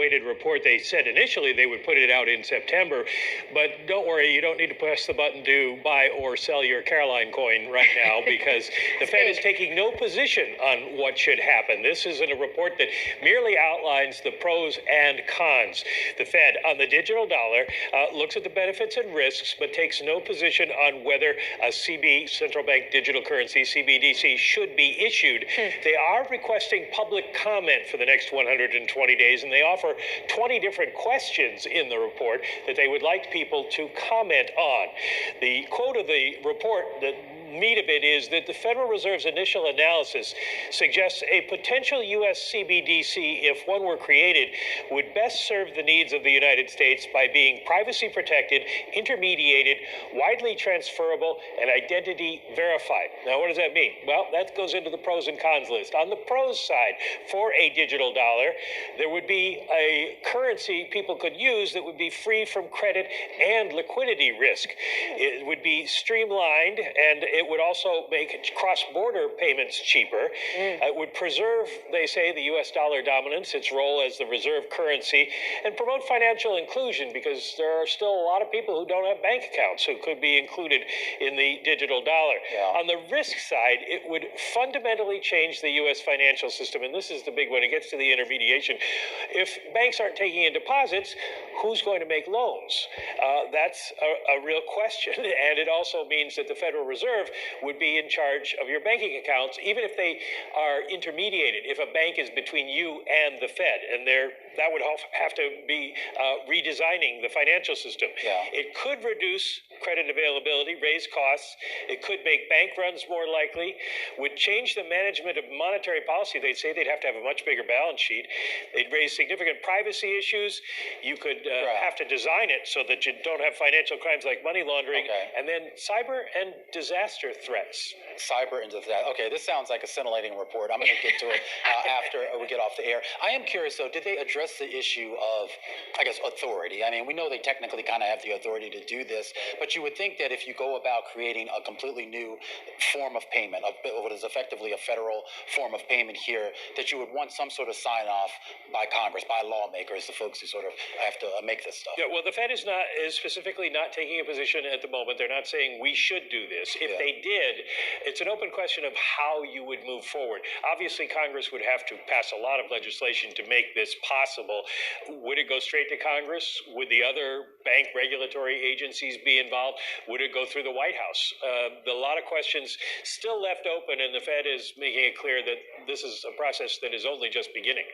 Weighted report. They said initially they would put it out in September, but don't worry, you don't need to press the button to buy or sell your Caroline coin right now because the Fed is taking no position on what should happen. This isn't a report that merely outlines the pros and cons. The Fed on the digital dollar looks at the benefits and risks, but takes no position on whether a central bank digital currency, CBDC, should be issued. They are requesting public comment for the next 120 days, and they offer 20 different questions in the report that they would like people to comment on. The quote of the report, the meat of it, is that the Federal Reserve's initial analysis suggests a potential U.S. CBDC, if one were created, would best serve the needs of the United States by being privacy protected, intermediated, widely transferable, and identity verified. Now, what does that mean? Well, that goes into the pros and cons list. On the pros side, for a digital dollar, there would be a currency people could use that would be free from credit and liquidity risk. It would be streamlined, and it would also make cross-border payments cheaper. It would preserve, they say, the U.S. dollar dominance, its role as the reserve currency, and promote financial inclusion, because there are still a lot of people who don't have bank accounts who could be included in the digital dollar. On the risk side, it would fundamentally change the U.S. financial system, and this is the big one. It gets to the intermediation. If banks aren't taking in deposits, who's going to make loans? That's a real question, and it also means that the Federal Reserve would be in charge of your banking accounts, even if they are intermediated, if a bank is between you and the Fed, and that would have to be redesigning the financial system. It could reduce credit availability, raise costs. It could make bank runs more likely, would change the management of monetary policy. They'd say they'd have to have a much bigger balance sheet. They'd raise significant privacy issues. You could have to design it so that you don't have financial crimes like money laundering. And then cyber and disaster threats. Cyber and disaster. Okay, this sounds like a scintillating report. I'm going to get to it after we get off the air. I am curious, though, did they address the issue of, I guess, authority? I mean, we know they technically kind of have the authority to do this, but you would think that if you go about creating a completely new form of payment, what is effectively a federal form of payment here, that you would want some sort of sign-off by Congress, by lawmakers, the folks who sort of have to make this stuff. Yeah, well, the Fed is specifically not taking a position at the moment. They're not saying we should do this. If they did, it's an open question of how you would move forward. Obviously, Congress would have to pass a lot of legislation to make this possible. Would it go straight to Congress? Would the other bank regulatory agencies be involved? Would it go through the White House? A lot of questions still left open, and the Fed is making it clear that this is a process that is only just beginning.